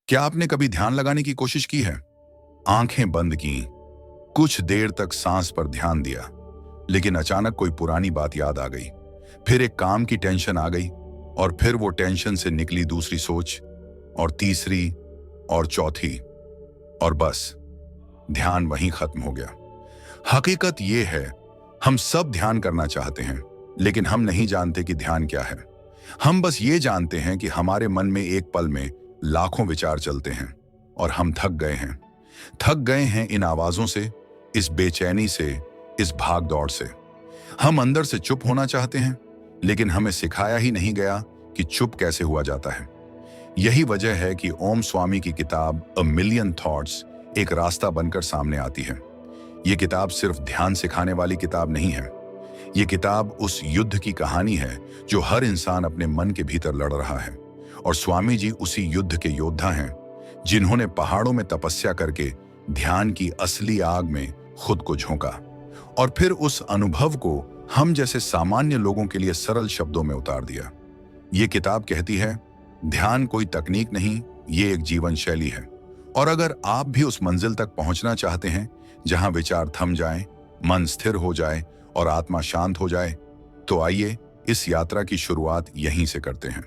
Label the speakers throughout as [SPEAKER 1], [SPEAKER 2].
[SPEAKER 1] क्या आपने कभी ध्यान लगाने की कोशिश की है? आंखें बंद की, कुछ देर तक सांस पर ध्यान दिया, लेकिन अचानक कोई पुरानी बात याद आ गई। फिर एक काम की टेंशन आ गई, और फिर वो टेंशन से निकली दूसरी सोच, और तीसरी, और चौथी, और बस ध्यान वहीं खत्म हो गया। हकीकत ये है, हम सब ध्यान करना चाहते हैं, लेकिन हम नहीं जानते कि ध्यान क्या है। हम बस ये जानते हैं कि हमारे मन में एक पल में लाखों विचार चलते हैं, और हम थक गए हैं इन आवाजों से, इस बेचैनी से, इस भाग दौड़ से। हम अंदर से चुप होना चाहते हैं, लेकिन हमें सिखाया ही नहीं गया कि चुप कैसे हुआ जाता है। यही वजह है कि ओम स्वामी की किताब अ मिलियन थॉट्स एक रास्ता बनकर सामने आती है। ये किताब सिर्फ ध्यान सिखाने वाली किताब नहीं है। ये किताब उस युद्ध की कहानी है जो हर इंसान अपने मन के भीतर लड़ रहा है, और स्वामी जी उसी युद्ध के योद्धा हैं, जिन्होंने पहाड़ों में तपस्या करके ध्यान की असली आग में खुद को झोंका, और फिर उस अनुभव को हम जैसे सामान्य लोगों के लिए सरल शब्दों में उतार दिया। ये किताब कहती है, ध्यान कोई तकनीक नहीं, ये एक जीवन शैली है। और अगर आप भी उस मंजिल तक पहुंचना चाहते हैं जहां विचार थम जाएं, मन स्थिर हो जाए और आत्मा शांत हो जाए, तो आइए इस यात्रा की शुरुआत यहीं से करते हैं,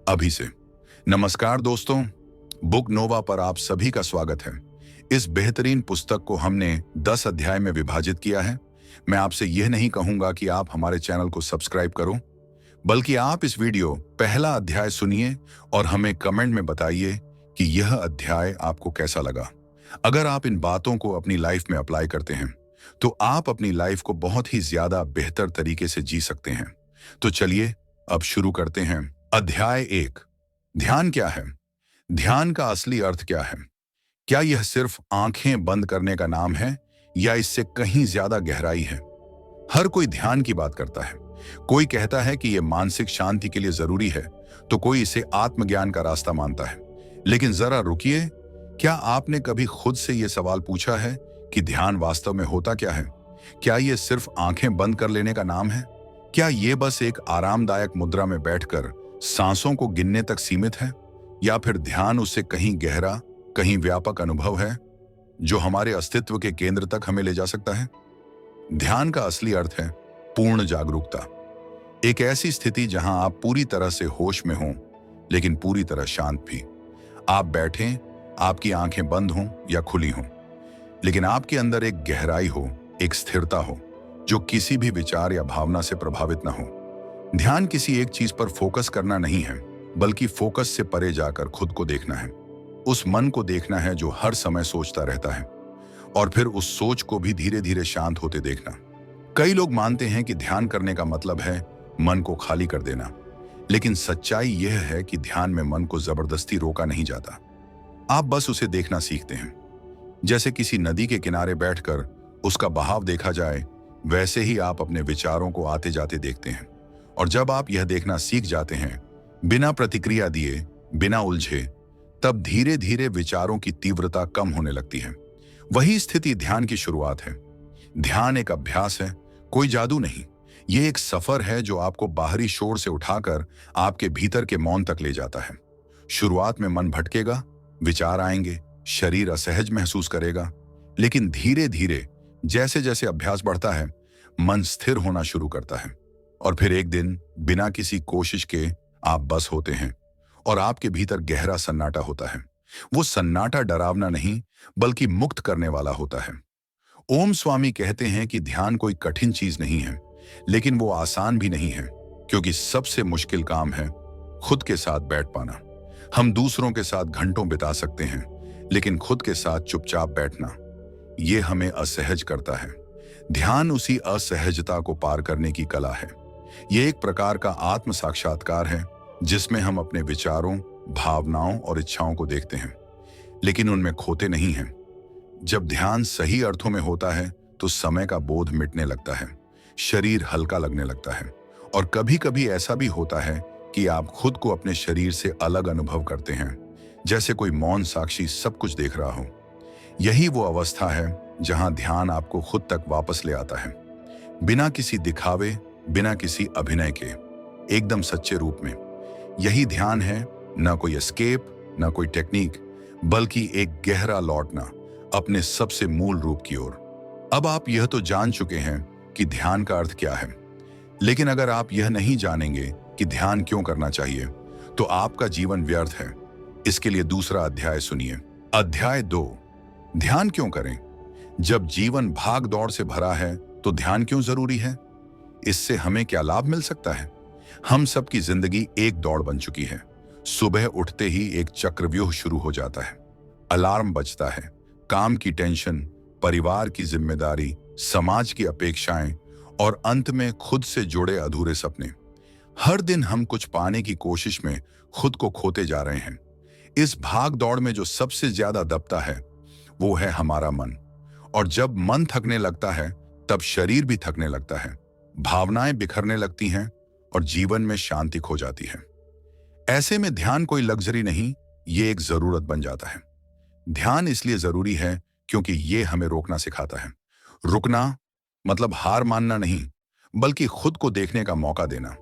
[SPEAKER 1] अभी से। नमस्कार दोस्तों, बुक नोवा पर आप सभी का स्वागत है। इस बेहतरीन पुस्तक को हमने 10 अध्याय में विभाजित किया है। मैं आपसे यह नहीं कहूंगा कि आप हमारे चैनल को सब्सक्राइब करो, बल्कि आप इस वीडियो पहला अध्याय सुनिए और हमें कमेंट में बताइए कि यह अध्याय आपको कैसा लगा। अगर आप इन बातों को अपनी लाइफ में अप्लाई करते हैं, तो आप अपनी लाइफ को बहुत ही ज्यादा बेहतर तरीके से जी सकते हैं। तो चलिए अब शुरू करते हैं। अध्याय 1, ध्यान क्या है? ध्यान का असली अर्थ क्या है? क्या यह सिर्फ आंखें बंद करने का नाम है, या इससे कहीं ज्यादा गहराई है? हर कोई ध्यान की बात करता है। कोई कहता है कि यह मानसिक शांति के लिए जरूरी है, तो कोई इसे आत्मज्ञान का रास्ता मानता है। लेकिन जरा रुकिए, क्या आपने कभी खुद से यह सवाल पूछा है कि ध्यान वास्तव में होता क्या है? क्या यह सिर्फ आंखें बंद कर लेने का नाम है? क्या यह बस एक आरामदायक मुद्रा में बैठकर सांसों को गिनने तक सीमित है, या फिर ध्यान उससे कहीं गहरा, कहीं व्यापक अनुभव है जो हमारे अस्तित्व के केंद्र तक हमें ले जा सकता है? ध्यान का असली अर्थ है पूर्ण जागरूकता। एक ऐसी स्थिति जहां आप पूरी तरह से होश में हों, लेकिन पूरी तरह शांत भी। आप बैठें, आपकी आंखें बंद हों या खुली हों, लेकिन आपके अंदर एक गहराई हो, एक स्थिरता हो, जो किसी भी विचार या भावना से प्रभावित ना हो। ध्यान किसी एक चीज पर फोकस करना नहीं है, बल्कि फोकस से परे जाकर खुद को देखना है। उस मन को देखना है जो हर समय सोचता रहता है, और फिर उस सोच को भी धीरे धीरे शांत होते देखना। कई लोग मानते हैं कि ध्यान करने का मतलब है मन को खाली कर देना, लेकिन सच्चाई यह है कि ध्यान में मन को जबरदस्ती रोका नहीं जाता। आप बस उसे देखना सीखते हैं। जैसे किसी नदी के किनारे बैठकर उसका बहाव देखा जाए, वैसे ही आप अपने विचारों को आते जाते देखते हैं। और जब आप यह देखना सीख जाते हैं, बिना प्रतिक्रिया दिए, बिना उलझे, तब धीरे धीरे विचारों की तीव्रता कम होने लगती है। वही स्थिति ध्यान की शुरुआत है। ध्यान एक अभ्यास है, कोई जादू नहीं। ये एक सफर है जो आपको बाहरी शोर से उठाकर आपके भीतर के मौन तक ले जाता है। शुरुआत में मन भटकेगा, विचार आएंगे, शरीर असहज महसूस करेगा, लेकिन धीरे धीरे जैसे जैसे अभ्यास बढ़ता है, मन स्थिर होना शुरू करता है। और फिर एक दिन बिना किसी कोशिश के आप बस होते हैं, और आपके भीतर गहरा सन्नाटा होता है। वो सन्नाटा डरावना नहीं, बल्कि मुक्त करने वाला होता है। ओम स्वामी कहते हैं कि ध्यान कोई कठिन चीज नहीं है, लेकिन वो आसान भी नहीं है, क्योंकि सबसे मुश्किल काम है खुद के साथ बैठ पाना। हम दूसरों के साथ घंटों बिता सकते हैं, लेकिन खुद के साथ चुपचाप बैठना, ये हमें असहज करता है। ध्यान उसी असहजता को पार करने की कला है। ये एक प्रकार का आत्म साक्षात्कार है, जिसमें हम अपने विचारों, भावनाओं और इच्छाओं को देखते हैं, लेकिन उनमें खोते नहीं हैं। जब ध्यान सही अर्थों में होता है, तो समय का बोध मिटने लगता है, शरीर हल्का लगने लगता है, और कभी कभी ऐसा भी होता है कि आप खुद को अपने शरीर से अलग अनुभव करते हैं, जैसे कोई मौन साक्षी सब कुछ देख रहा हो। यही वो अवस्था है जहां ध्यान आपको खुद तक वापस ले आता है, बिना किसी दिखावे, बिना किसी अभिनय के, एकदम सच्चे रूप में। यही ध्यान है, ना कोई एस्केप, ना कोई टेक्निक, बल्कि एक गहरा लौटना अपने सबसे मूल रूप की ओर। अब आप यह तो जान चुके हैं कि ध्यान का अर्थ क्या है, लेकिन अगर आप यह नहीं जानेंगे कि ध्यान क्यों करना चाहिए, तो आपका जीवन व्यर्थ है। इसके लिए दूसरा अध्याय सुनिए। अध्याय 2, ध्यान क्यों करें। जब जीवन भाग दौड़ से भरा है तो ध्यान क्यों जरूरी है? इससे हमें क्या लाभ मिल सकता है? हम सबकी जिंदगी एक दौड़ बन चुकी है। सुबह उठते ही एक चक्रव्यूह शुरू हो जाता है। अलार्म बजता है, काम की टेंशन, परिवार की जिम्मेदारी, समाज की अपेक्षाएं और अंत में खुद से जुड़े अधूरे सपने। हर दिन हम कुछ पाने की कोशिश में खुद को खोते जा रहे हैं। इस भाग दौड़ में जो सबसे ज्यादा दबता है वो है हमारा मन। और जब मन थकने लगता है तब शरीर भी थकने लगता है, भावनाएं बिखरने लगती हैं और जीवन में शांति खो जाती है। ऐसे में ध्यान कोई लग्जरी नहीं, ये एक जरूरत बन जाता है। ध्यान इसलिए जरूरी है क्योंकि ये हमें रोकना सिखाता है। रुकना मतलब हार मानना नहीं, बल्कि खुद को देखने का मौका देना।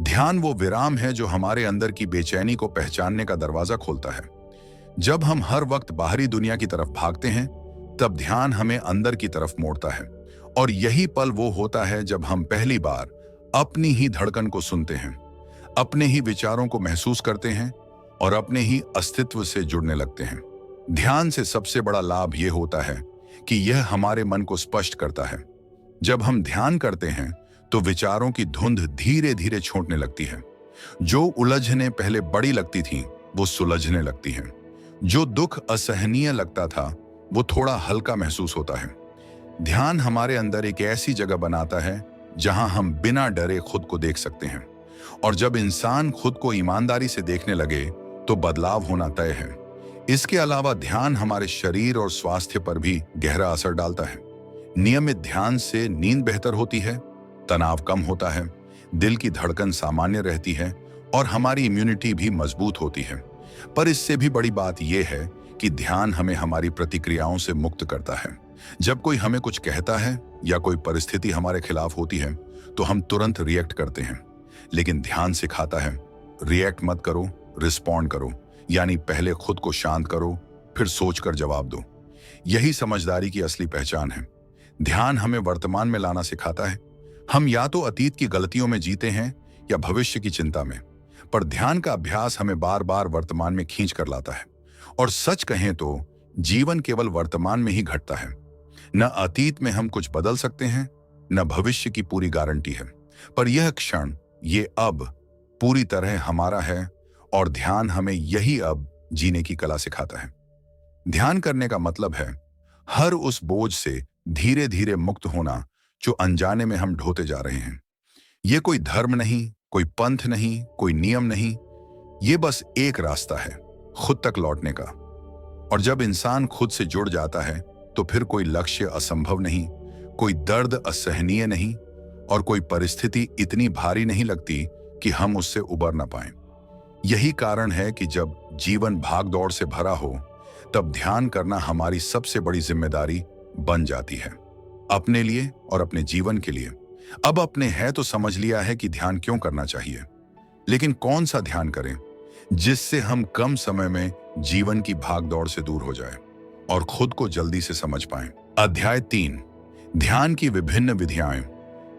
[SPEAKER 1] ध्यान वो विराम है जो हमारे अंदर की बेचैनी को पहचानने का दरवाजा खोलता है। जब हम हर वक्त बाहरी दुनिया की तरफ भागते हैं, तब ध्यान हमें अंदर की तरफ मोड़ता है। और यही पल वो होता है जब हम पहली बार अपनी ही धड़कन को सुनते हैं, अपने ही विचारों को महसूस करते हैं और अपने ही अस्तित्व से जुड़ने लगते हैं। ध्यान से सबसे बड़ा लाभ यह होता है कि यह हमारे मन को स्पष्ट करता है। जब हम ध्यान करते हैं तो विचारों की धुंध धीरे धीरे छूटने लगती है। जो उलझने पहले बड़ी लगती थी वो सुलझने लगती हैं। जो दुख असहनीय लगता था वो थोड़ा हल्का महसूस होता है। ध्यान हमारे अंदर एक ऐसी जगह बनाता है जहां हम बिना डरे खुद को देख सकते हैं। और जब इंसान खुद को ईमानदारी से देखने लगे तो बदलाव होना तय है। इसके अलावा ध्यान हमारे शरीर और स्वास्थ्य पर भी गहरा असर डालता है। नियमित ध्यान से नींद बेहतर होती है, तनाव कम होता है, दिल की धड़कन सामान्य रहती है और हमारी इम्यूनिटी भी मजबूत होती है। पर इससे भी बड़ी बात यह है कि ध्यान हमें हमारी प्रतिक्रियाओं से मुक्त करता है। जब कोई हमें कुछ कहता है या कोई परिस्थिति हमारे खिलाफ होती है तो हम तुरंत रिएक्ट करते हैं, लेकिन ध्यान सिखाता है रिएक्ट मत करो, रिस्पॉन्ड करो। यानी पहले खुद को शांत करो, फिर सोचकर जवाब दो। यही समझदारी की असली पहचान है। ध्यान हमें वर्तमान में लाना सिखाता है। हम या तो अतीत की गलतियों में जीते हैं या भविष्य की चिंता में, पर ध्यान का अभ्यास हमें बार बार वर्तमान में खींच कर लाता है। और सच कहें तो जीवन केवल वर्तमान में ही घटता है। न अतीत में हम कुछ बदल सकते हैं, न भविष्य की पूरी गारंटी है, पर यह क्षण, ये अब पूरी तरह हमारा है। और ध्यान हमें यही अब जीने की कला सिखाता है। ध्यान करने का मतलब है हर उस बोझ से धीरे धीरे मुक्त होना जो अनजाने में हम ढोते जा रहे हैं। यह कोई धर्म नहीं, कोई पंथ नहीं, कोई नियम नहीं, ये बस एक रास्ता है खुद तक लौटने का। और जब इंसान खुद से जुड़ जाता है तो फिर कोई लक्ष्य असंभव नहीं, कोई दर्द असहनीय नहीं और कोई परिस्थिति इतनी भारी नहीं लगती कि हम उससे उबर ना पाएं। यही कारण है कि जब जीवन भाग दौड़ से भरा हो तब ध्यान करना हमारी सबसे बड़ी जिम्मेदारी बन जाती है, अपने लिए और अपने जीवन के लिए। अब अपने है तो समझ लिया है कि ध्यान क्यों करना चाहिए, लेकिन कौन सा ध्यान करें जिससे हम कम समय में जीवन की भाग दौड़ से दूर हो जाएं और खुद को जल्दी से समझ पाएं। अध्याय 3, ध्यान की विभिन्न विधियां।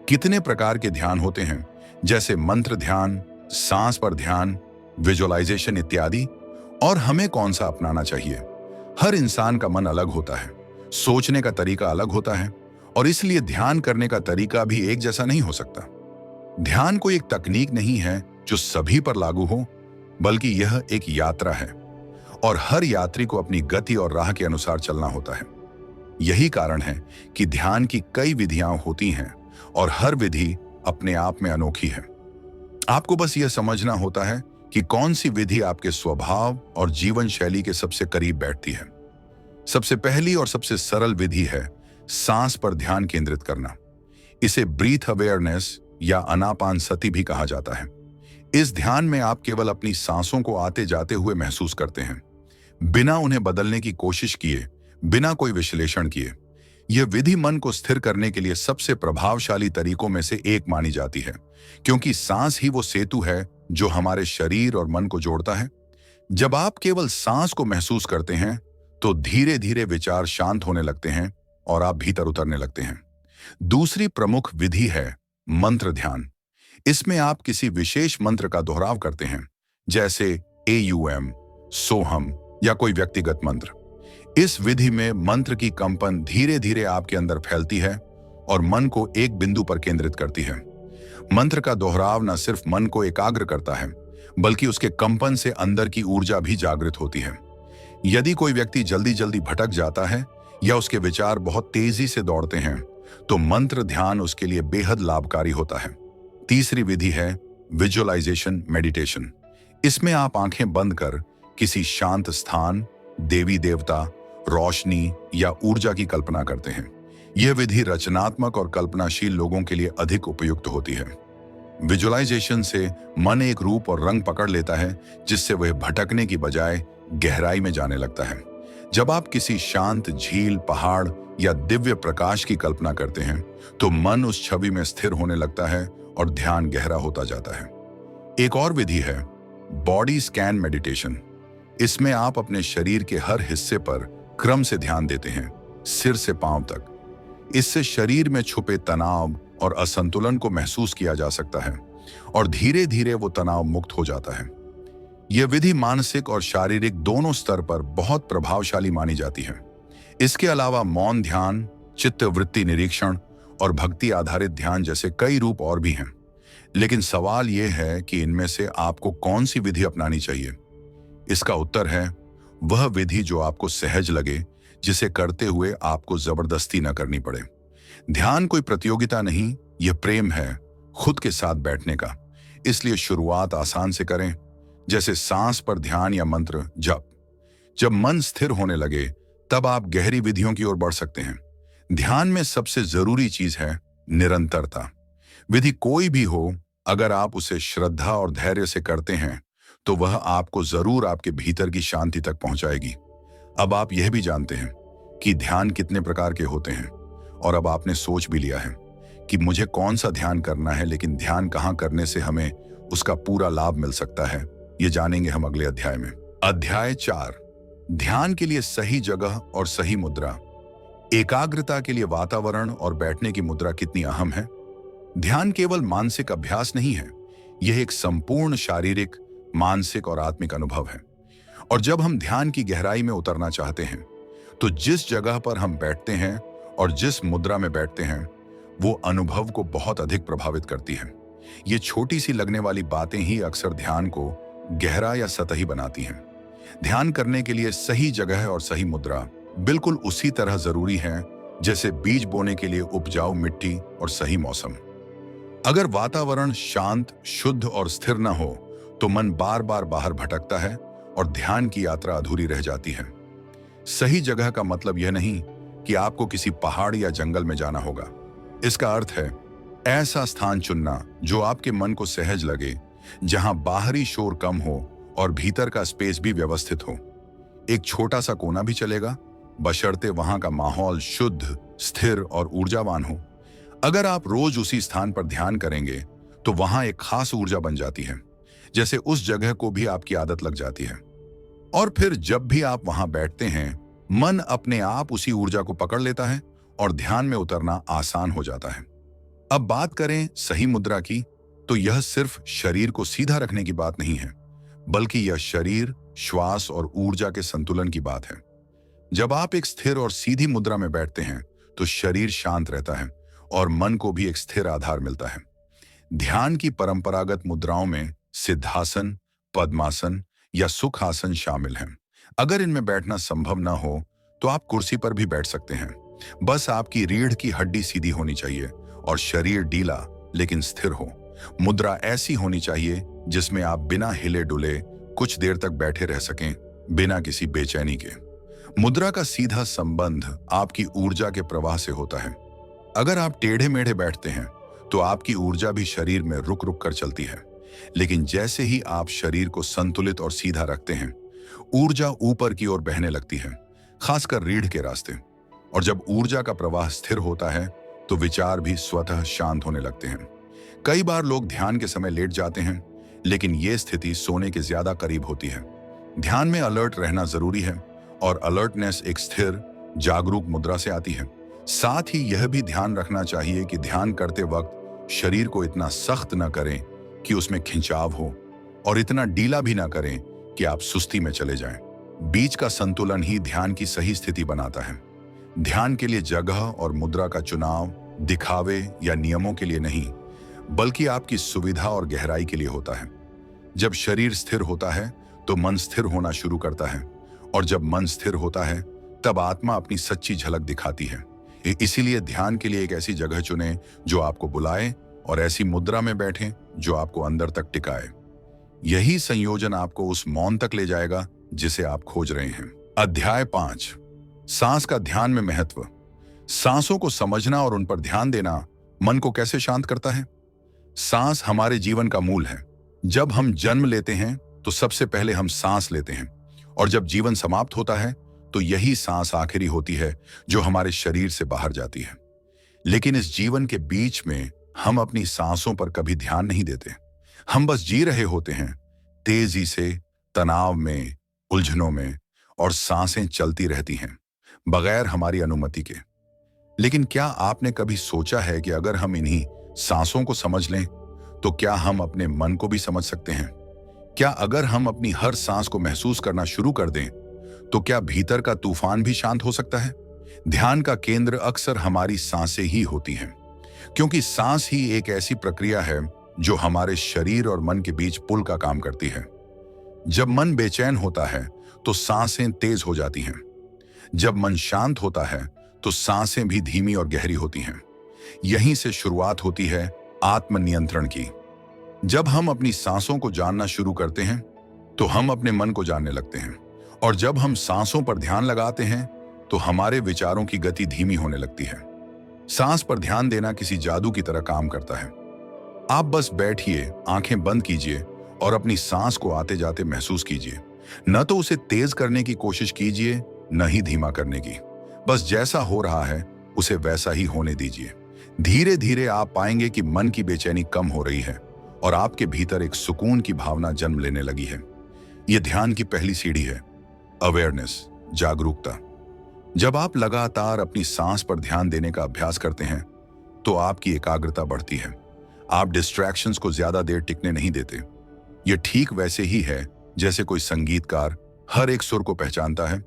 [SPEAKER 1] कितने प्रकार के ध्यान होते हैं, जैसे मंत्र ध्यान, सांस पर ध्यान, विजुअलाइजेशन इत्यादि। और हमें कौन सा अपनाना चाहिए? हर इंसान का मन अलग होता है, सोचने का तरीका अलग होता है और इसलिए ध्यान करने का तरीका भी एक जैसा नहीं हो सकता। ध्यान कोई एक तकनीक नहीं है जो सभी पर लागू हो, बल्कि यह एक यात्रा है और हर यात्री को अपनी गति और राह के अनुसार चलना होता है। यही कारण है कि ध्यान की कई विधियां होती हैं और हर विधि अपने आप में अनोखी है। आपको बस यह समझना होता है कि कौन सी विधि आपके स्वभाव और जीवन शैली के सबसे करीब बैठती है। सबसे पहली और सबसे सरल विधि है सांस पर ध्यान केंद्रित करना। इसे ब्रीथ अवेयरनेस या अनापानसति भी कहा जाता है। इस ध्यान में आप केवल अपनी सांसों को आते जाते हुए महसूस करते हैं, बिना उन्हें बदलने की कोशिश किए, बिना कोई विश्लेषण किए। यह विधि मन को स्थिर करने के लिए सबसे प्रभावशाली तरीकों में से एक मानी जाती है, क्योंकि सांस ही वो सेतु है जो हमारे शरीर और मन को जोड़ता है। जब आप केवल सांस को महसूस करते हैं तो धीरे धीरे विचार शांत होने लगते हैं और आप भीतर उतरने लगते हैं। दूसरी प्रमुख विधि है मंत्र ध्यान। इसमें आप किसी विशेष मंत्र का दोहराव करते हैं, जैसे AUM, सोहम या कोई व्यक्तिगत मंत्र। इस विधि में मंत्र की कंपन धीरे धीरे आपके अंदर फैलती है और मन को एक बिंदु पर केंद्रित करती है। मंत्र का दोहराव न सिर्फ मन को एकाग्र करता है, बल्कि उसके कंपन से अंदर की ऊर्जा भी जागृत होती है। यदि कोई व्यक्ति जल्दी जल्दी भटक जाता है या उसके विचार बहुत तेजी से दौड़ते हैं, तो मंत्र ध्यान उसके लिए बेहद लाभकारी होता है। तीसरी विधि है विजुअलाइजेशन मेडिटेशन। इसमें आप आंखें बंद कर किसी शांत स्थान, देवी देवता, रोशनी या ऊर्जा की कल्पना करते हैं। यह विधि रचनात्मक और कल्पनाशील लोगों के लिए अधिक उपयुक्त होती है। विजुअलाइजेशन से मन एक रूप और रंग पकड़ लेता है, जिससे वह भटकने की बजाय गहराई में जाने लगता है। जब आप किसी शांत झील, पहाड़ या दिव्य प्रकाश की कल्पना करते हैं, तो मन उस छवि में स्थिर होने लगता है और ध्यान गहरा होता जाता है। एक और विधि है बॉडी स्कैन मेडिटेशन। इसमें आप अपने शरीर के हर हिस्से पर क्रम से ध्यान देते हैं, सिर से पांव तक। इससे शरीर में छुपे तनाव और असंतुलन को महसूस किया जा सकता है और धीरे धीरे वो तनाव मुक्त हो जाता है। यह विधि मानसिक और शारीरिक दोनों स्तर पर बहुत प्रभावशाली मानी जाती है। इसके अलावा मौन ध्यान, चित्त वृत्ति निरीक्षण और भक्ति आधारित ध्यान जैसे कई रूप और भी हैं। लेकिन सवाल यह है कि इनमें से आपको कौन सी विधि अपनानी चाहिए। इसका उत्तर है वह विधि जो आपको सहज लगे, जिसे करते हुए आपको जबरदस्ती न करनी पड़े। ध्यान कोई प्रतियोगिता नहीं, यह प्रेम है खुद के साथ बैठने का। इसलिए शुरुआत आसान से करें, जैसे सांस पर ध्यान या मंत्र जप। जब मन स्थिर होने लगे, तब आप गहरी विधियों की ओर बढ़ सकते हैं। ध्यान में सबसे जरूरी चीज है निरंतरता। विधि कोई भी हो, अगर आप उसे श्रद्धा और धैर्य से करते हैं, तो वह आपको जरूर आपके भीतर की शांति तक पहुंचाएगी। अब आप यह भी जानते हैं कि ध्यान कितने प्रकार के होते हैं, और अब आपने सोच भी लिया है कि मुझे कौन सा ध्यान करना है, लेकिन ध्यान कहां करने से हमें उसका पूरा लाभ मिल सकता है, ये जानेंगे हम अगले अध्याय में। अध्याय 4, ध्यान के लिए सही जगह और सही मुद्रा। एकाग्रता के लिए वातावरण और बैठने की मुद्रा कितनी अहम है। ध्यान केवल मानसिक अभ्यास नहीं है, यह एक संपूर्ण शारीरिक, मानसिक और आत्मिक अनुभव है। और जब हम ध्यान की गहराई में उतरना चाहते हैं, तो जिस जगह पर हम बैठते हैं और जिस मुद्रा में बैठते हैं, वो अनुभव को बहुत अधिक प्रभावित करती है। ये छोटी सी लगने वाली बातें ही अक्सर ध्यान को गहरा या सतही बनाती हैं। ध्यान करने के लिए सही जगह और सही मुद्रा बिल्कुल उसी तरह जरूरी है जैसे बीज बोने के लिए उपजाऊ मिट्टी और सही मौसम। अगर वातावरण शांत, शुद्ध और स्थिर न हो, तो मन बार बार बाहर भटकता है और ध्यान की यात्रा अधूरी रह जाती है। सही जगह का मतलब यह नहीं कि आपको किसी पहाड़ या जंगल में जाना होगा। इसका अर्थ है ऐसा स्थान चुनना जो आपके मन को सहज लगे, जहां बाहरी शोर कम हो और भीतर का स्पेस भी व्यवस्थित हो। एक छोटा सा कोना भी चलेगा, बशर्ते वहां का माहौल शुद्ध, स्थिर और ऊर्जावान हो। अगर आप रोज उसी स्थान पर ध्यान करेंगे, तो वहां एक खास ऊर्जा बन जाती है, जैसे उस जगह को भी आपकी आदत लग जाती है। और फिर जब भी आप वहां बैठते हैं, मन अपने आप उसी ऊर्जा को पकड़ लेता है और ध्यान में उतरना आसान हो जाता है। अब बात करें सही मुद्रा की, तो यह सिर्फ शरीर को सीधा रखने की बात नहीं है, बल्कि यह शरीर, श्वास और ऊर्जा के संतुलन की बात है। जब आप एक स्थिर और सीधी मुद्रा में बैठते हैं, तो शरीर शांत रहता है और मन को भी एक स्थिर आधार मिलता है। ध्यान की परंपरागत मुद्राओं में सिद्धासन, पद्मासन या सुखासन शामिल हैं। अगर इनमें बैठना संभव न हो, तो आप कुर्सी पर भी बैठ सकते हैं। बस आपकी रीढ़ की हड्डी सीधी होनी चाहिए और शरीर ढीला लेकिन स्थिर हो। मुद्रा ऐसी होनी चाहिए जिसमें आप बिना हिले डुले कुछ देर तक बैठे रह सकें, बिना किसी बेचैनी के। मुद्रा का सीधा संबंध आपकी ऊर्जा के प्रवाह से होता है। अगर आप टेढ़े मेढ़े बैठते हैं, तो आपकी ऊर्जा भी शरीर में रुक रुक कर चलती है। लेकिन जैसे ही आप शरीर को संतुलित और सीधा रखते हैं, ऊर्जा ऊपर की ओर बहने लगती है, खासकर रीढ़ के रास्ते। और जब ऊर्जा का प्रवाह स्थिर होता है, तो विचार भी स्वतः शांत होने लगते हैं। कई बार लोग ध्यान के समय लेट जाते हैं, लेकिन यह स्थिति सोने के ज्यादा करीब होती है। ध्यान में अलर्ट रहना जरूरी है और अलर्टनेस एक स्थिर जागरूक मुद्रा से आती है। साथ ही यह भी ध्यान रखना चाहिए कि ध्यान करते वक्त शरीर को इतना सख्त न करें कि उसमें खिंचाव हो और इतना ढीला भी ना करें कि आप सुस्ती में चले जाएं। बीच का संतुलन ही ध्यान की सही स्थिति बनाता है। ध्यान के लिए जगह और मुद्रा का चुनाव दिखावे या नियमों के लिए नहीं, बल्कि आपकी सुविधा और गहराई के लिए होता है। जब शरीर स्थिर होता है तो मन स्थिर होना शुरू करता है, और जब मन स्थिर होता है तब आत्मा अपनी सच्ची झलक दिखाती है। इसीलिए ध्यान के लिए एक ऐसी जगह चुनें जो आपको बुलाए और ऐसी मुद्रा में बैठें जो आपको अंदर तक टिकाए। यही संयोजन आपको उस मौन तक ले जाएगा जिसे आप खोज रहे हैं। अध्याय 5, सांस का ध्यान में महत्व। सांसों को समझना और उन पर ध्यान देना मन को कैसे शांत करता है। सांस हमारे जीवन का मूल है। जब हम जन्म लेते हैं तो सबसे पहले हम सांस लेते हैं, और जब जीवन समाप्त होता है तो यही सांस आखिरी होती है जो हमारे शरीर से बाहर जाती है। लेकिन इस जीवन के बीच में हम अपनी सांसों पर कभी ध्यान नहीं देते। हम बस जी रहे होते हैं, तेजी से, तनाव में, उलझनों में, और सांसें चलती रहती हैं बगैर हमारी अनुमति के। लेकिन क्या आपने कभी सोचा है कि अगर हम इन्हीं सांसों को समझ लें तो क्या हम अपने मन को भी समझ सकते हैं? क्या अगर हम अपनी हर सांस को महसूस करना शुरू कर दें तो क्या भीतर का तूफान भी शांत हो सकता है? ध्यान का केंद्र अक्सर हमारी सांसें ही होती हैं, क्योंकि सांस ही एक ऐसी प्रक्रिया है जो हमारे शरीर और मन के बीच पुल का काम करती है। जब मन बेचैन होता है तो सांसें तेज हो जाती हैं। जब मन शांत होता है तो सांसें भी धीमी और गहरी होती हैं। यहीं से शुरुआत होती है आत्मनियंत्रण की। जब हम अपनी सांसों को जानना शुरू करते हैं तो हम अपने मन को जानने लगते हैं, और जब हम सांसों पर ध्यान लगाते हैं तो हमारे विचारों की गति धीमी होने लगती है। सांस पर ध्यान देना किसी जादू की तरह काम करता है। आप बस बैठिए, आंखें बंद कीजिए और अपनी सांस को आते जाते महसूस कीजिए। न तो उसे तेज करने की कोशिश कीजिए, न ही धीमा करने की। बस जैसा हो रहा है उसे वैसा ही होने दीजिए। धीरे धीरे आप पाएंगे कि मन की बेचैनी कम हो रही है और आपके भीतर एक सुकून की भावना जन्म लेने लगी है। यह ध्यान की पहली सीढ़ी है, अवेयरनेस, जागरूकता। जब आप लगातार अपनी सांस पर ध्यान देने का अभ्यास करते हैं तो आपकी एकाग्रता बढ़ती है। आप डिस्ट्रैक्शंस को ज्यादा देर टिकने नहीं देते। यह ठीक वैसे ही है जैसे कोई संगीतकार हर एक सुर को पहचानता है।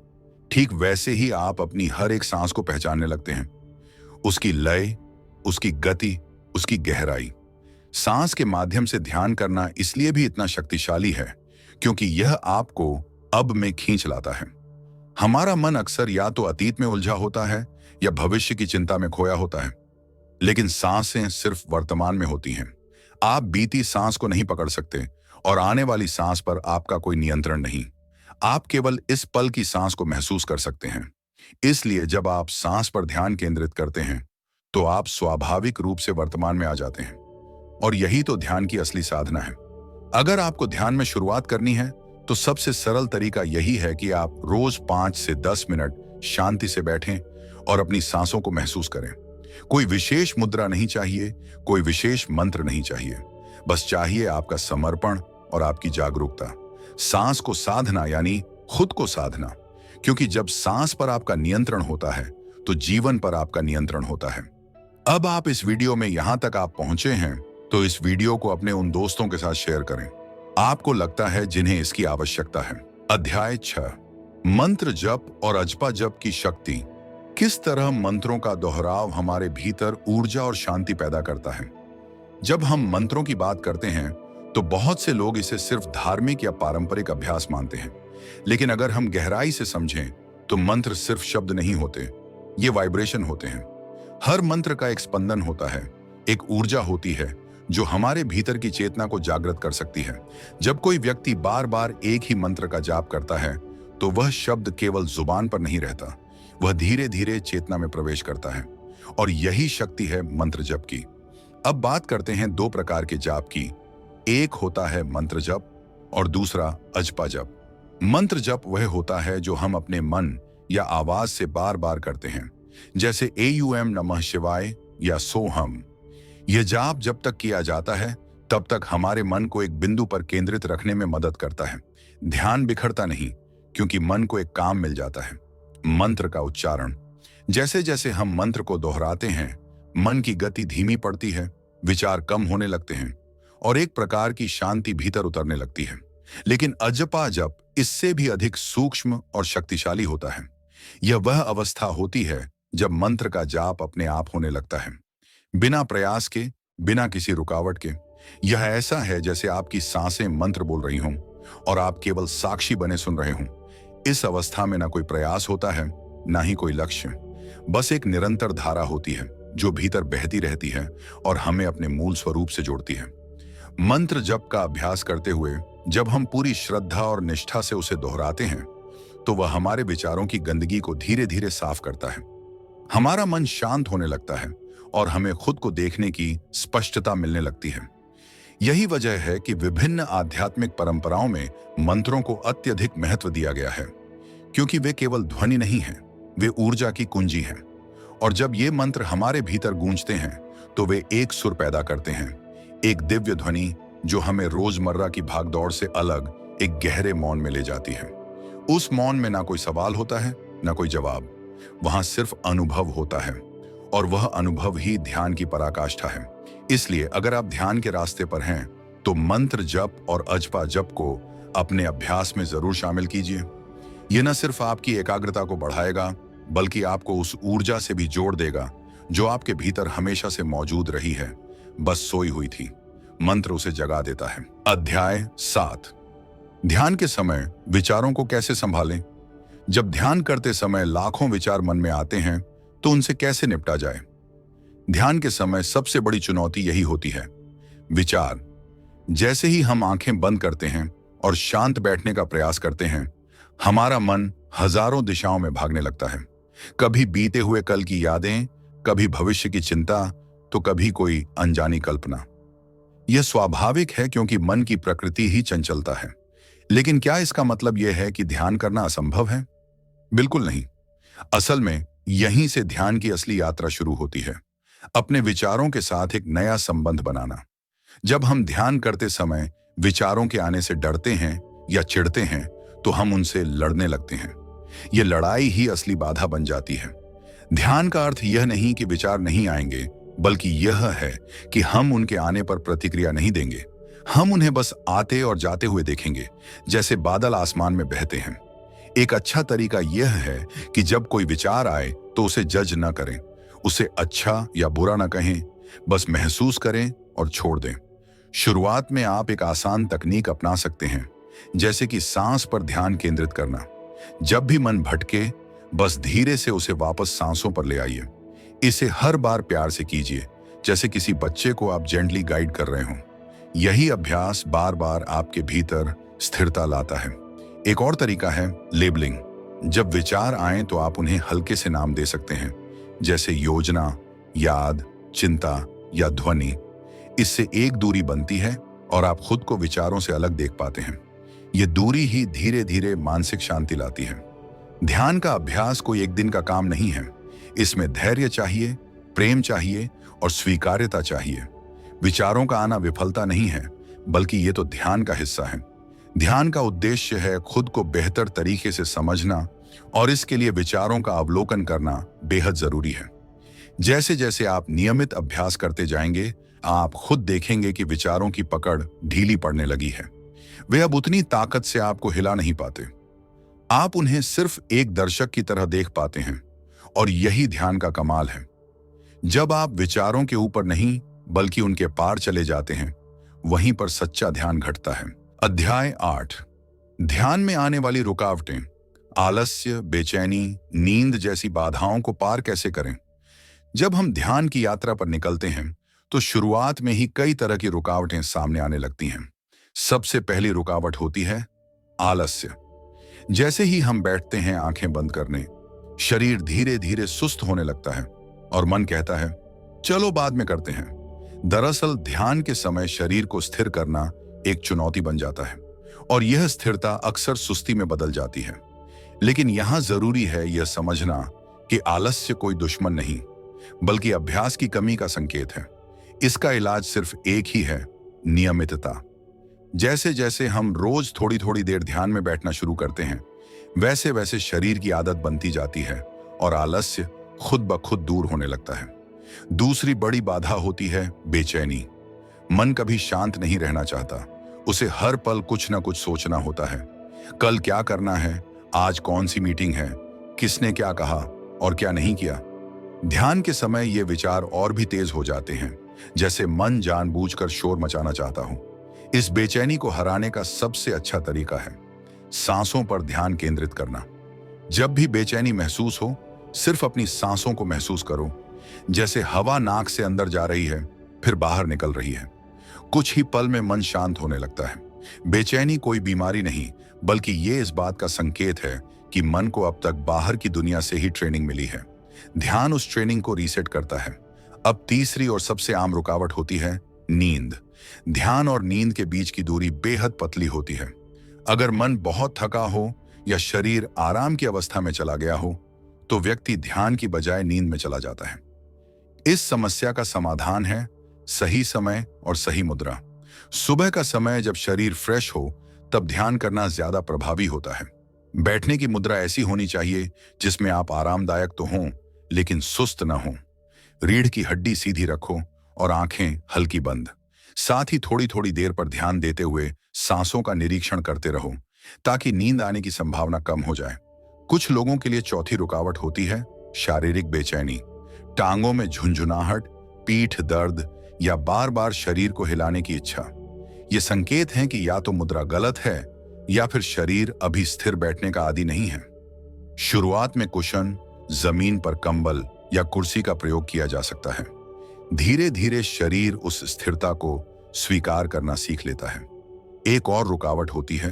[SPEAKER 1] ठीक वैसे ही आप अपनी हर एक सांस को पहचानने लगते हैं, उसकी लय, उसकी गति, उसकी गहराई। सांस के माध्यम से ध्यान करना इसलिए भी इतना शक्तिशाली है क्योंकि यह आपको अब में खींच लाता है। हमारा मन अक्सर या तो अतीत में उलझा होता है या भविष्य की चिंता में खोया होता है, लेकिन सांसें सिर्फ वर्तमान में होती हैं। आप बीती सांस को नहीं पकड़ सकते और आने वाली सांस पर आपका कोई नियंत्रण नहीं। आप केवल इस पल की सांस को महसूस कर सकते हैं। इसलिए जब आप सांस पर ध्यान केंद्रित करते हैं तो आप स्वाभाविक रूप से वर्तमान में आ जाते हैं, और यही तो ध्यान की असली साधना है। अगर आपको ध्यान में शुरुआत करनी है तो सबसे सरल तरीका यही है कि आप रोज 5 से 10 मिनट शांति से बैठें और अपनी सांसों को महसूस करें। कोई विशेष मुद्रा नहीं चाहिए, कोई विशेष मंत्र नहीं चाहिए, बस चाहिए आपका समर्पण और आपकी जागरूकता। सांस को साधना यानी खुद को साधना, क्योंकि जब सांस पर आपका नियंत्रण होता है तो जीवन पर आपका नियंत्रण होता है। अब आप इस वीडियो में यहां तक आप पहुंचे हैं तो इस वीडियो को अपने उन दोस्तों के साथ शेयर करें आपको लगता है जिन्हें इसकी आवश्यकता है। अध्याय 6, मंत्र जप और अजपा जप की शक्ति। किस तरह मंत्रों का दोहराव हमारे भीतर ऊर्जा और शांति पैदा करता है। जब हम मंत्रों की बात करते हैं तो बहुत से लोग इसे सिर्फ धार्मिक या पारंपरिक अभ्यास मानते हैं, लेकिन अगर हम गहराई से समझें तो मंत्र सिर्फ शब्द नहीं होते, ये वाइब्रेशन होते हैं। हर मंत्र का एक स्पंदन होता है, एक ऊर्जा होती है जो हमारे भीतर की चेतना को जागृत कर सकती है। जब कोई व्यक्ति बार बार एक ही मंत्र का जाप करता है तो वह शब्द केवल जुबान पर नहीं रहता, वह धीरे धीरे चेतना में प्रवेश करता है, और यही शक्ति है मंत्र जप की। अब बात करते हैं 2 प्रकार के जाप की। एक होता है मंत्र जप और दूसरा अजपा जप। मंत्र जप वह होता है जो हम अपने मन या आवाज से बार बार करते हैं, जैसे AUM नमः शिवाय या सोहम। यह जाप जब तक किया जाता है तब तक हमारे मन को एक बिंदु पर केंद्रित रखने में मदद करता है। ध्यान बिखरता नहीं, क्योंकि मन को एक काम मिल जाता है, मंत्र का उच्चारण। जैसे जैसे हम मंत्र को दोहराते हैं, मन की गति धीमी पड़ती है, विचार कम होने लगते हैं और एक प्रकार की शांति भीतर उतरने लगती है। लेकिन अजपा जप इससे भी अधिक सूक्ष्म और शक्तिशाली होता है। यह वह अवस्था होती है जब मंत्र का जाप अपने आप होने लगता है, बिना प्रयास के, बिना किसी रुकावट के। यह ऐसा है जैसे आपकी सांसें मंत्र बोल रही हों और आप केवल साक्षी बने सुन रहे हों। इस अवस्था में ना कोई प्रयास होता है, ना ही कोई लक्ष्य, बस एक निरंतर धारा होती है जो भीतर बहती रहती है और हमें अपने मूल स्वरूप से जोड़ती है। मंत्र जप का अभ्यास करते हुए जब हम पूरी श्रद्धा और निष्ठा से उसे दोहराते हैं, तो वह हमारे विचारों की गंदगी को धीरे धीरे साफ करता है। हमारा मन शांत होने लगता है और हमें खुद को देखने की स्पष्टता मिलने लगती है। यही वजह है कि विभिन्न आध्यात्मिक परंपराओं में मंत्रों को अत्यधिक महत्व दिया गया है, क्योंकि वे केवल ध्वनि नहीं हैं, वे ऊर्जा की कुंजी हैं। और जब ये मंत्र हमारे भीतर गूंजते हैं, तो वे एक सुर पैदा करते हैं, एक दिव्य ध्वनि जो हमें रोजमर्रा की भागदौड़ से अलग एक गहरे मौन में ले जाती है। उस मौन में ना कोई सवाल होता है, ना कोई जवाब, वहां सिर्फ अनुभव होता है, और वह अनुभव ही ध्यान की पराकाष्ठा है। इसलिए अगर आप ध्यान के रास्ते पर हैं, तो मंत्र जप और अजपा जप को अपने अभ्यास में जरूर शामिल कीजिए। यह न सिर्फ आपकी एकाग्रता को बढ़ाएगा, बल्कि आपको उस ऊर्जा से भी जोड़ देगा जो आपके भीतर हमेशा से मौजूद रही है, बस सोई हुई थी। मंत्र उसे जगा देता है। अध्याय 7, ध्यान के समय विचारों को कैसे संभालें। जब ध्यान करते समय लाखों विचार मन में आते हैं, तो उनसे कैसे निपटा जाए। ध्यान के समय सबसे बड़ी चुनौती यही होती है, विचार। जैसे ही हम आंखें बंद करते हैं और शांत बैठने का प्रयास करते हैं, हमारा मन हजारों दिशाओं में भागने लगता है। कभी बीते हुए कल की यादें, कभी भविष्य की चिंता, तो कभी कोई अनजानी कल्पना। यह स्वाभाविक है, क्योंकि मन की प्रकृति ही चंचलता है। लेकिन क्या इसका मतलब यह है कि ध्यान करना असंभव है? बिल्कुल नहीं। असल में यहीं से ध्यान की असली यात्रा शुरू होती है, अपने विचारों के साथ एक नया संबंध बनाना। जब हम ध्यान करते समय विचारों के आने से डरते हैं या चिढ़ते हैं, तो हम उनसे लड़ने लगते हैं। यह लड़ाई ही असली बाधा बन जाती है। ध्यान का अर्थ यह नहीं कि विचार नहीं आएंगे, बल्कि यह है कि हम उनके आने पर प्रतिक्रिया नहीं देंगे। हम उन्हें बस आते और जाते हुए देखेंगे, जैसे बादल आसमान में बहते हैं। एक अच्छा तरीका यह है कि जब कोई विचार आए तो उसे जज न करें, उसे अच्छा या बुरा न कहें, बस महसूस करें और छोड़ दें। शुरुआत में आप एक आसान तकनीक अपना सकते हैं, जैसे कि सांस पर ध्यान केंद्रित करना। जब भी मन भटके, बस धीरे से उसे वापस सांसों पर ले आइए। इसे हर बार प्यार से कीजिए, जैसे किसी बच्चे को आप जेंटली गाइड कर रहे हों। यही अभ्यास बार बार आपके भीतर स्थिरता लाता है। एक और तरीका है लेबलिंग। जब विचार आए तो आप उन्हें हल्के से नाम दे सकते हैं, जैसे योजना, याद, चिंता या ध्वनि। इससे एक दूरी बनती है और आप खुद को विचारों से अलग देख पाते हैं। ये दूरी ही धीरे धीरे मानसिक शांति लाती है। ध्यान का अभ्यास कोई एक दिन का काम नहीं है। इसमें धैर्य चाहिए, प्रेम चाहिए और स्वीकार्यता चाहिए। विचारों का आना विफलता नहीं है, बल्कि ये तो ध्यान का हिस्सा है। ध्यान का उद्देश्य है खुद को बेहतर तरीके से समझना, और इसके लिए विचारों का अवलोकन करना बेहद जरूरी है। जैसे जैसे आप नियमित अभ्यास करते जाएंगे, आप खुद देखेंगे कि विचारों की पकड़ ढीली पड़ने लगी है। वे अब उतनी ताकत से आपको हिला नहीं पाते। आप उन्हें सिर्फ एक दर्शक की तरह देख पाते हैं, और यही ध्यान का कमाल है। जब आप विचारों के ऊपर नहीं, बल्कि उनके पार चले जाते हैं, वहीं पर सच्चा ध्यान घटता है। अध्याय 8, ध्यान में आने वाली रुकावटें। आलस्य, बेचैनी, नींद जैसी बाधाओं को पार कैसे करें। जब हम ध्यान की यात्रा पर निकलते हैं, तो शुरुआत में ही कई तरह की रुकावटें सामने आने लगती हैं। सबसे पहली रुकावट होती है आलस्य। जैसे ही हम बैठते हैं आंखें बंद करने, शरीर धीरे धीरे सुस्त होने लगता है और मन कहता है चलो बाद में करते हैं। दरअसल ध्यान के समय शरीर को स्थिर करना एक चुनौती बन जाता है, और यह स्थिरता अक्सर सुस्ती में बदल जाती है। लेकिन यहां जरूरी है यह समझना कि आलस्य कोई दुश्मन नहीं, बल्कि अभ्यास की कमी का संकेत है। इसका इलाज सिर्फ एक ही है, नियमितता। जैसे जैसे हम रोज थोड़ी थोड़ी देर ध्यान में बैठना शुरू करते हैं, वैसे वैसे शरीर की आदत बनती जाती है और आलस्य खुद ब खुद दूर होने लगता है। दूसरी बड़ी बाधा होती है बेचैनी। मन कभी शांत नहीं रहना चाहता, उसे हर पल कुछ ना कुछ सोचना होता है। कल क्या करना है, आज कौन सी मीटिंग है, किसने क्या कहा और क्या नहीं किया। ध्यान के समय ये विचार और भी तेज हो जाते हैं, जैसे मन जानबूझकर शोर मचाना चाहता हो। इस बेचैनी को हराने का सबसे अच्छा तरीका है सांसों पर ध्यान केंद्रित करना। जब भी बेचैनी महसूस हो, सिर्फ अपनी सांसों को महसूस करो, जैसे हवा नाक से अंदर जा रही है फिर बाहर निकल रही है। कुछ ही पल में मन शांत होने लगता है। बेचैनी कोई बीमारी नहीं, बल्कि ये इस बात का संकेत है कि मन को अब तक बाहर की दुनिया से ही ट्रेनिंग मिली है। ध्यान उस ट्रेनिंग को रीसेट करता है। अब तीसरी और सबसे आम रुकावट होती है नींद। ध्यान और नींद के बीच की दूरी बेहद पतली होती है। अगर मन बहुत थका हो या शरीर आराम की अवस्था में चला गया हो, तो व्यक्ति ध्यान की बजाय नींद में चला जाता है। इस समस्या का समाधान है सही समय और सही मुद्रा। सुबह का समय जब शरीर फ्रेश हो, तब ध्यान करना ज्यादा प्रभावी होता है। बैठने की मुद्रा ऐसी होनी चाहिए जिसमें आप आरामदायक तो हों, लेकिन सुस्त न हों। रीढ़ की हड्डी सीधी रखो और आंखें हल्की बंद। साथ ही थोड़ी थोड़ी देर पर ध्यान देते हुए सांसों का निरीक्षण करते रहो, ताकि नींद आने की संभावना कम हो जाए। कुछ लोगों के लिए चौथी रुकावट होती है शारीरिक बेचैनी। टांगों में झुंझुनाहट, पीठ दर्द या बार बार शरीर को हिलाने की इच्छा। ये संकेत हैं कि या तो मुद्रा गलत है या फिर शरीर अभी स्थिर बैठने का आदी नहीं है। शुरुआत में कुशन, जमीन पर कंबल या कुर्सी का प्रयोग किया जा सकता है। धीरे धीरे शरीर उस स्थिरता को स्वीकार करना सीख लेता है। एक और रुकावट होती है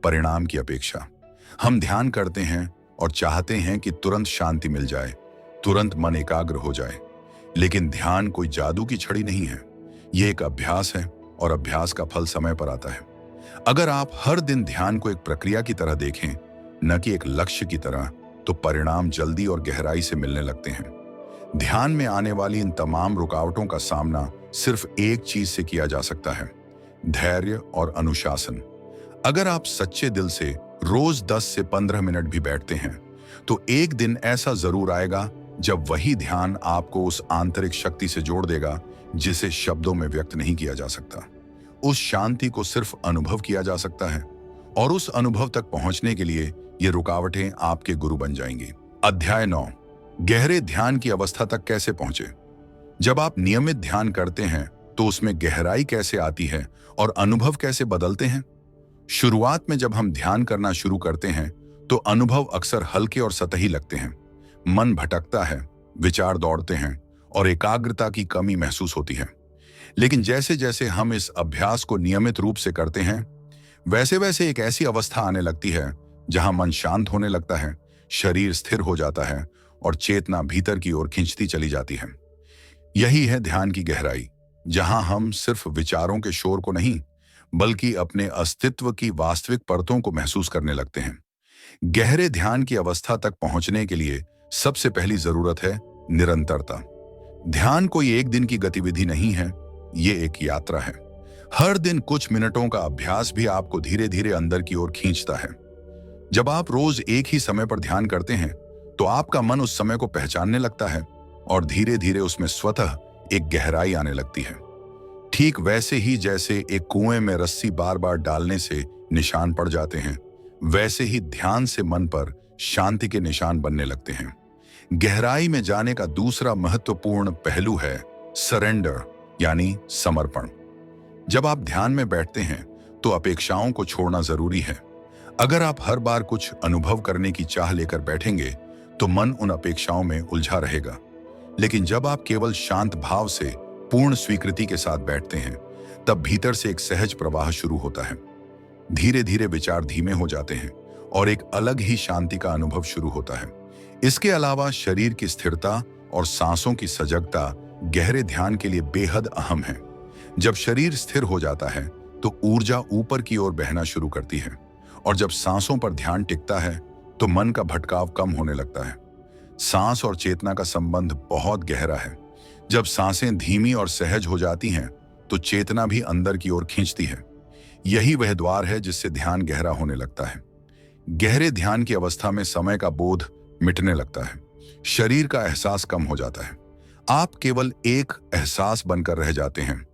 [SPEAKER 1] परिणाम की अपेक्षा। हम ध्यान करते हैं और चाहते हैं कि तुरंत शांति मिल जाए, तुरंत मन एकाग्र हो जाए। लेकिन ध्यान कोई जादू की छड़ी नहीं है, यह एक अभ्यास है और अभ्यास का फल समय पर आता है। अगर आप हर दिन ध्यान को एक प्रक्रिया की तरह देखें, न कि एक लक्ष्य की तरह, तो परिणाम जल्दी और गहराई से मिलने लगते हैं। ध्यान में आने वाली इन तमाम रुकावटों का सामना सिर्फ एक चीज से किया जा सकता है, धैर्य और अनुशासन। अगर आप सच्चे दिल से रोज 10 से 15 मिनट भी बैठते हैं, तो एक दिन ऐसा जरूर आएगा जब वही ध्यान आपको उस आंतरिक शक्ति से जोड़ देगा जिसे शब्दों में व्यक्त नहीं किया जा सकता। उस शांति को सिर्फ अनुभव किया जा सकता है, और उस अनुभव तक पहुंचने के लिए ये रुकावटें आपके गुरु बन जाएंगी। अध्याय 9, गहरे ध्यान की अवस्था तक कैसे पहुंचे। जब आप नियमित ध्यान करते हैं तो उसमें गहराई कैसे आती है और अनुभव कैसे बदलते हैं। शुरुआत में जब हम ध्यान करना शुरू करते हैं तो अनुभव अक्सर हल्के और सतही लगते हैं। मन भटकता है, विचार दौड़ते हैं और एकाग्रता की कमी महसूस होती है। लेकिन जैसे जैसे हम इस अभ्यास को नियमित रूप से करते हैं, वैसे वैसे एक ऐसी अवस्था आने लगती है जहां मन शांत होने लगता है, शरीर स्थिर हो जाता है और चेतना भीतर की ओर खिंचती चली जाती है। यही है ध्यान की गहराई, जहां हम सिर्फ विचारों के शोर को नहीं, बल्कि अपने अस्तित्व की वास्तविक परतों को महसूस करने लगते हैं। गहरे ध्यान की अवस्था तक पहुंचने के लिए सबसे पहली जरूरत है निरंतरता। ध्यान कोई एक दिन की गतिविधि नहीं है, ये एक यात्रा है। हर दिन कुछ मिनटों का अभ्यास भी आपको धीरे धीरे अंदर की ओर खींचता है। जब आप रोज एक ही समय पर ध्यान करते हैं, तो आपका मन उस समय को पहचानने लगता है और धीरे धीरे उसमें स्वतः एक गहराई आने लगती है। ठीक वैसे ही जैसे एक कुएं में रस्सी बार बार डालने से निशान पड़ जाते हैं, वैसे ही ध्यान से मन पर शांति के निशान बनने लगते हैं। गहराई में जाने का दूसरा महत्वपूर्ण पहलू है सरेंडर, यानी समर्पण। जब आप ध्यान में बैठते हैं तो अपेक्षाओं को छोड़ना जरूरी है। अगर आप हर बार कुछ अनुभव करने की चाह लेकर बैठेंगे तो मन उन अपेक्षाओं में उलझा रहेगा। लेकिन जब आप केवल शांत भाव से पूर्ण स्वीकृति के साथ बैठते हैं, तब भीतर से एक सहज प्रवाह शुरू होता है। धीरे धीरे विचार धीमे हो जाते हैं और एक अलग ही शांति का अनुभव शुरू होता है। इसके अलावा शरीर की स्थिरता और सांसों की सजगता गहरे ध्यान के लिए बेहद अहम है। जब शरीर स्थिर हो जाता है तो ऊर्जा ऊपर की ओर बहना शुरू करती है, और जब सांसों पर ध्यान टिकता है तो मन का भटकाव कम होने लगता है। सांस और चेतना का संबंध बहुत गहरा है। जब सांसें धीमी और सहज हो जाती हैं तो चेतना भी अंदर की ओर खींचती है। यही वह द्वार है जिससे ध्यान गहरा होने लगता है। गहरे ध्यान की अवस्था में समय का बोध मिटने लगता है, शरीर का एहसास कम हो जाता है। आप केवल एक एहसास बनकर रह जाते हैं,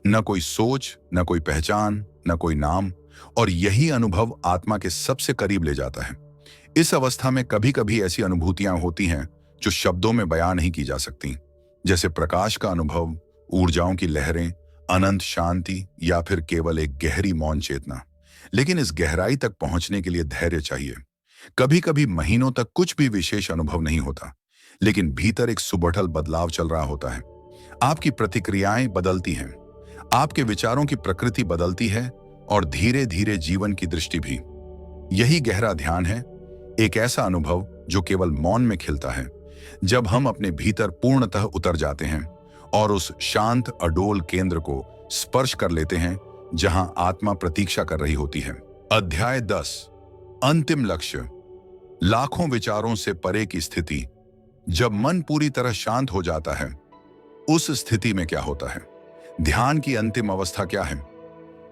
[SPEAKER 1] न कोई सोच, न कोई पहचान, न कोई नाम। और यही अनुभव आत्मा के सबसे करीब ले जाता है। इस अवस्था में कभी कभी ऐसी अनुभूतियां होती हैं जो शब्दों में बयां नहीं की जा सकती, जैसे प्रकाश का अनुभव, ऊर्जाओं की लहरें, अनंत शांति या फिर केवल एक गहरी मौन चेतना। लेकिन इस गहराई तक पहुंचने के लिए धैर्य चाहिए। कभी कभी महीनों तक कुछ भी विशेष अनुभव नहीं होता, लेकिन भीतर एक सुबठल बदलाव चल रहा होता है। आपकी प्रतिक्रियाएं बदलती हैं, आपके विचारों की प्रकृति बदलती है और धीरे धीरे जीवन की दृष्टि भी। यही गहरा ध्यान है, एक ऐसा अनुभव जो केवल मौन में खिलता है, जब हम अपने भीतर पूर्णतः उतर जाते हैं और उस शांत अडोल केंद्र को स्पर्श कर लेते हैं जहां आत्मा प्रतीक्षा कर रही होती है। अध्याय 10, अंतिम लक्ष्य। लाखों विचारों से परे की स्थिति। जब मन पूरी तरह शांत हो जाता है, उस स्थिति में क्या होता है? ध्यान की अंतिम अवस्था क्या है?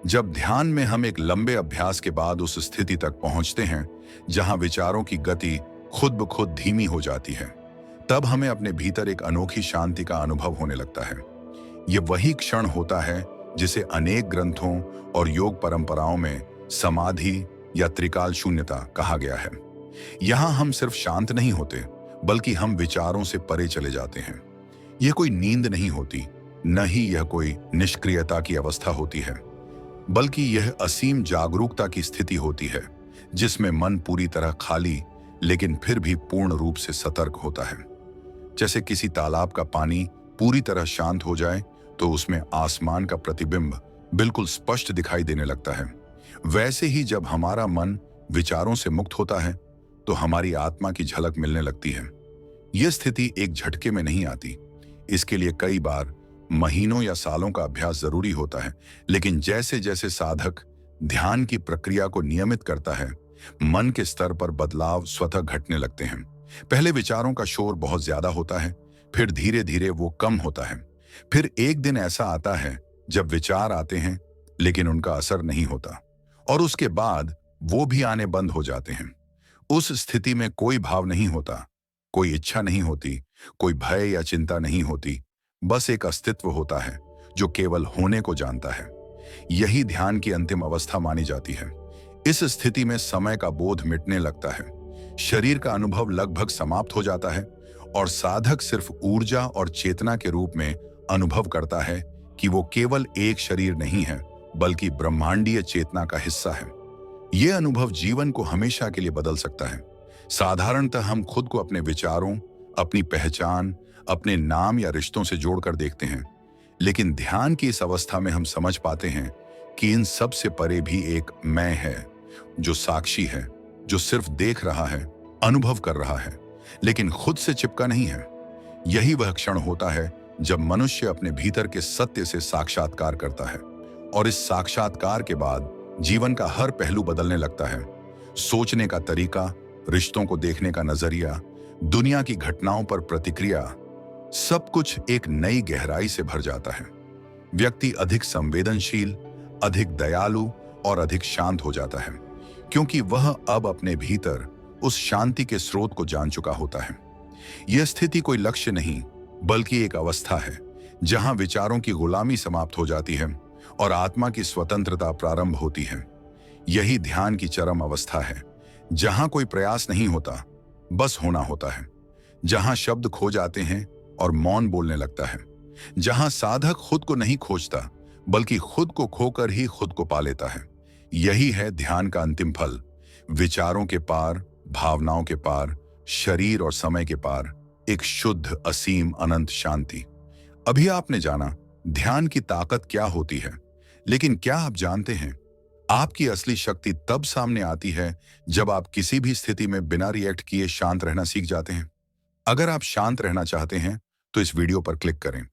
[SPEAKER 1] जब ध्यान में हम एक लंबे अभ्यास के बाद उस स्थिति तक पहुंचते हैं जहां विचारों की गति खुद ब खुद धीमी हो जाती है, तब हमें अपने भीतर एक अनोखी शांति का अनुभव होने लगता है। यह वही क्षण होता है जिसे अनेक ग्रंथों और योग परंपराओं में समाधि या त्रिकाल शून्यता कहा गया है। यहां हम सिर्फ शांत नहीं होते, बल्कि हम विचारों से परे चले जाते हैं। यह कोई नींद नहीं होती, न ही यह कोई निष्क्रियता की अवस्था होती है, बल्कि यह असीम जागरूकता की स्थिति होती है जिसमें मन पूरी तरह खाली लेकिन फिर भी पूर्ण रूप से सतर्क होता है। जैसे किसी तालाब का पानी पूरी तरह शांत हो जाए तो उसमें आसमान का प्रतिबिंब बिल्कुल स्पष्ट दिखाई देने लगता है, वैसे ही जब हमारा मन विचारों से मुक्त होता है तो हमारी आत्मा की झलक मिलने लगती है। यह स्थिति एक झटके में नहीं आती, इसके लिए कई बार महीनों या सालों का अभ्यास जरूरी होता है। लेकिन जैसे जैसे साधक ध्यान की प्रक्रिया को नियमित करता है, मन के स्तर पर बदलाव स्वतः घटने लगते हैं। पहले विचारों का शोर बहुत ज्यादा होता है, फिर धीरे धीरे वो कम होता है। फिर एक दिन ऐसा आता है जब विचार आते हैं लेकिन उनका असर नहीं होता, और उसके बाद वो भी आने बंद हो जाते हैं। उस स्थिति में कोई भाव नहीं होता, कोई इच्छा नहीं होती, कोई भय या चिंता नहीं होती, बस एक अस्तित्व होता है जो केवल होने को जानता है। यही ध्यान की अंतिम अवस्था मानी जाती है। इस स्थिति में समय का बोध मिटने लगता है, शरीर का अनुभव लगभग समाप्त हो जाता है और साधक सिर्फ ऊर्जा और चेतना के रूप में अनुभव करता है कि वो केवल एक शरीर नहीं है, बल्कि ब्रह्मांडीय चेतना का हिस्सा है। यह अनुभव जीवन को हमेशा के लिए बदल सकता है। साधारणतः हम खुद को अपने विचारों, अपनी पहचान, अपने नाम या रिश्तों से जोड़कर देखते हैं, लेकिन ध्यान की इस अवस्था में हम समझ पाते हैं कि इन सब से परे भी एक मैं है, जो साक्षी है, जो सिर्फ देख रहा है, अनुभव कर रहा है, लेकिन खुद से चिपका नहीं है। यही वह क्षण होता है जब मनुष्य अपने भीतर के सत्य से साक्षात्कार करता है, और इस साक्षात्कार के बाद जीवन का हर पहलू बदलने लगता है। सोचने का तरीका, रिश्तों को देखने का नजरिया, दुनिया की घटनाओं पर प्रतिक्रिया, सब कुछ एक नई गहराई से भर जाता है। व्यक्ति अधिक संवेदनशील, अधिक दयालु और अधिक शांत हो जाता है, क्योंकि वह अब अपने भीतर उस शांति के स्रोत को जान चुका होता है। यह स्थिति कोई लक्ष्य नहीं, बल्कि एक अवस्था है जहां विचारों की गुलामी समाप्त हो जाती है और आत्मा की स्वतंत्रता प्रारंभ होती है। यही ध्यान की चरम अवस्था है, जहां कोई प्रयास नहीं होता, बस होना होता है, जहां शब्द खो जाते हैं और मौन बोलने लगता है, जहां साधक खुद को नहीं खोजता, बल्कि खुद को खोकर ही खुद को पा लेता है। यही है ध्यान का अंतिम फल, विचारों के पार, भावनाओं के पार, शरीर और समय के पार एक शुद्ध, असीम, अनंत शांति। अभी आपने जाना ध्यान की ताकत क्या होती है, लेकिन क्या आप जानते हैं आपकी असली शक्ति तब सामने आती है जब आप किसी भी स्थिति में बिना रिएक्ट किए शांत रहना सीख जाते हैं। अगर आप शांत रहना चाहते हैं तो इस वीडियो पर क्लिक करें।